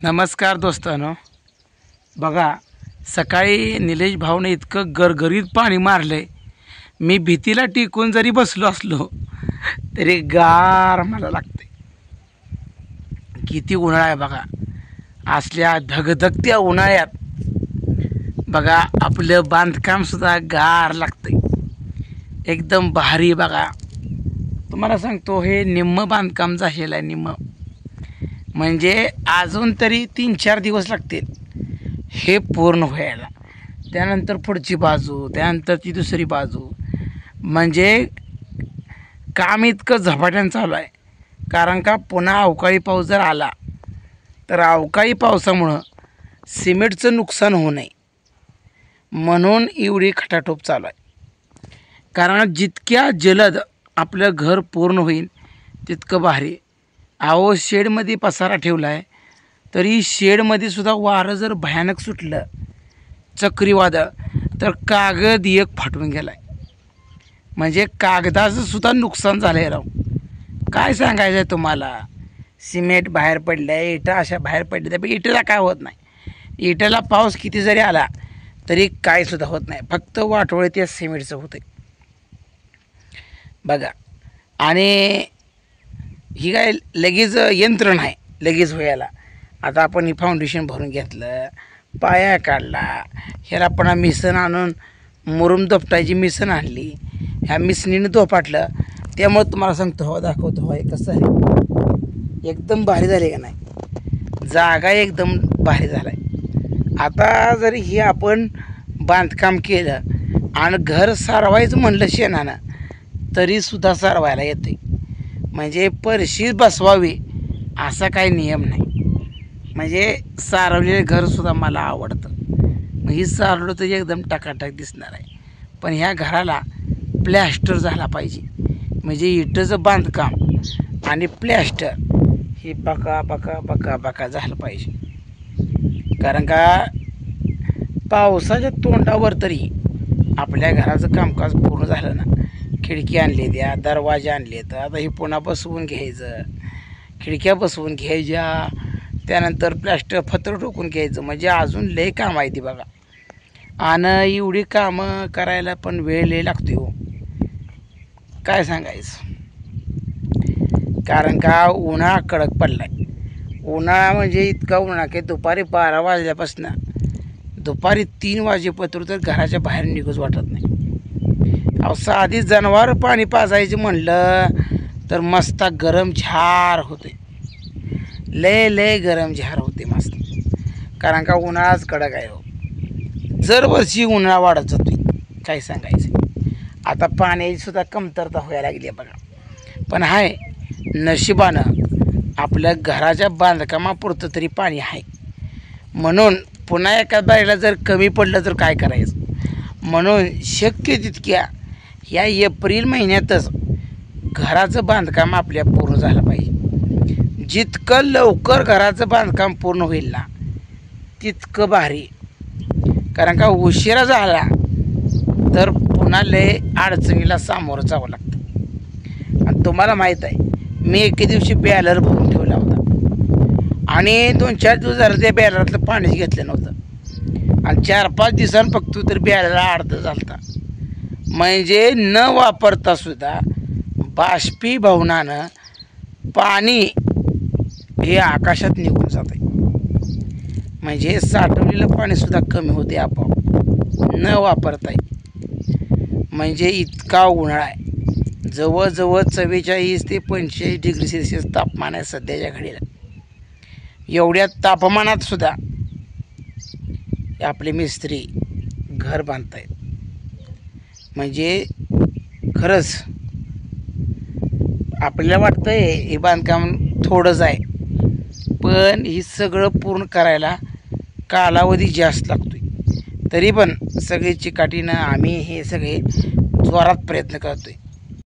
नमस्कार दोस्तांनो, बघा सकाळी निलेश भाऊने इतकं गरगरीत पाणी मारले, मी भीतीला टिकून जरी बसलो असलो तरी गार मला लागते. किती उन्हाळा आहे बघा. असल्या धगधगत्या उन्हाळ्यात बघा आपलं बांधकाम सुद्धा गार लागते, एकदम भारी. बघा तुम्हाला सांगतो, हे निम्म बांधकाम झालेलं आहे. निम्म म्हणजे अजून तरी 3-4 दिवस लागतील हे पूर्ण व्हायला. त्यानंतर पुढची बाजू, त्यानंतर ती दुसरी बाजू. म्हणजे काम इतकं झपाट्यानं चालू आहे. कारण का पुन्हा अवकाळी पाऊस जर आला तर अवकाळी पावसामुळं सिमेंटचं नुकसान होऊ नये म्हणून एवढी खटाटोप चालू आहे. कारण जितक्या जलद आपलं घर पूर्ण होईल तितकं भारी. अहो शेडमध्ये पसारा ठेवला आहे, तरी शेडमध्ये सुद्धा वारं जर भयानक सुटलं, चक्रीवादळ, तर कागद एक फाटून गेला आहे. म्हणजे कागदाचं सुद्धा नुकसान झालं आहे. राव काय सांगायचं आहे तुम्हाला. सिमेंट बाहेर पडलं आहे, इटा अशा बाहेर पडल्या. तर इटेला काय होत नाही. इटेला पाऊस किती जरी आला तरी काय सुद्धा होत नाही. फक्त वाटोळे त्या सिमेंटचं होतं बघा. आणि ही काय लगेच यंत्र नाही लगेच व्हायला. आता आपण ही फाउंडेशन भरून घेतलं, पाया काढला, ह्याला पण मिसन आणून मुरुम दोपटायची मिसन आणली, ह्या मिसनीने दोपाटलं. त्यामुळे तुम्हाला सांगतो, हवा दाखवतो, हवा कसं आहे, एकदम भारी झाले का नाही. जागा एकदम भारी झाला आहे. आता जरी हे आपण बांधकाम केलं आणि घर सारवायचं म्हणलं शेणानं तरीसुद्धा सारवायला येते. म्हणजे परशी बसवावी असा काही नियम नाही. म्हणजे सारवलेलं घरसुद्धा मला आवडतं. मग ही सारवलं तर एकदम टकाटक दिसणार आहे. पण ह्या घराला प्लॅस्टर झाला पाहिजे. म्हणजे इटंचं बांधकाम आणि प्लॅस्टर हे बका बका बका बका झालं पाहिजे. कारण का पावसाच्या तोंडावर तरी आपल्या घराचं कामकाज पूर्ण झालं ना. खिडकी आणली द्या, दरवाजा आणले, तर आता हे पुन्हा बसवून घ्यायचं, खिडक्या बसवून घ्यायच्या, त्यानंतर प्लॅस्टर फत्र ठोकून घ्यायचं. म्हणजे अजून लय काम आहे ती बघा. आणि एवढी कामं करायला पण वेळ लय लागतो हो, काय सांगायचं. कारण का उन्हाळा कडक पडला आहे. उन्हाळा म्हणजे इतका उन्हाळा की दुपारी 12 वाजल्यापासून दुपारी 3 वाजेपर्यंत तर घराच्या बाहेर निघूच वाटत नाही. अहो साधी जनावर पाणी पाजायचं म्हणलं तर मस्त गरम झार होते, लय लय गरम झार होते मस्त. कारण का उन्हाळाच कडक आहे हो. दरवर्षी उन्हाळा वाढत जातोय, काय सांगायचं. आता पाण्याची सुद्धा कमतरता व्हायला लागली आहे बघा. पण आहे नशिबानं आपल्या घराच्या बांधकामापुरतं तरी पाणी आहे. म्हणून पुन्हा एका बारीला जर कमी पडलं तर काय करायचं. म्हणून शक्य तितक्या या एप्रिल महिन्यातच घराचं बांधकाम आपल्या पूर्ण झालं पाहिजे. जितकं लवकर घराचं बांधकाम पूर्ण होईल ना तितकं भारी. कारण का उशिरा झाला तर पुन्हा लय अडचणीला सामोरं जावं लागतं. आणि तुम्हाला माहीत आहे, मी एके दिवशी बॅलर भरून ठेवला होता आणि 2-4 दिवस झालं त्या बॅलरातलं पाणीच घेतलं नव्हतं. आणि 4-5 दिवसांनी फक्त तर बॅलरला अर्ध झालता. म्हणजे न वापरता सुद्धा बाष्पीभवनानं पाणी हे आकाशात निघून जात आहे. म्हणजे साठवलेलं पाणीसुद्धा कमी होते आपोआप न वापरता. म्हणजे इतका उन्हाळा आहे. जवळजवळ 44 ते 45 डिग्री सेल्सिअस तापमान आहे सध्याच्या घडीला. एवढ्या तापमानात सुद्धा आपले मिस्त्री घर बांधत आहेत. म्हणजे खरंच आपल्याला वाटतं आहे हे बांधकाम थोडंच आहे, पण हे सगळं पूर्ण करायला कालावधी जास्त लागतोय. तरी पण सगळे चिकाटीनं आम्ही हे सगळे जोरात प्रयत्न करतोय.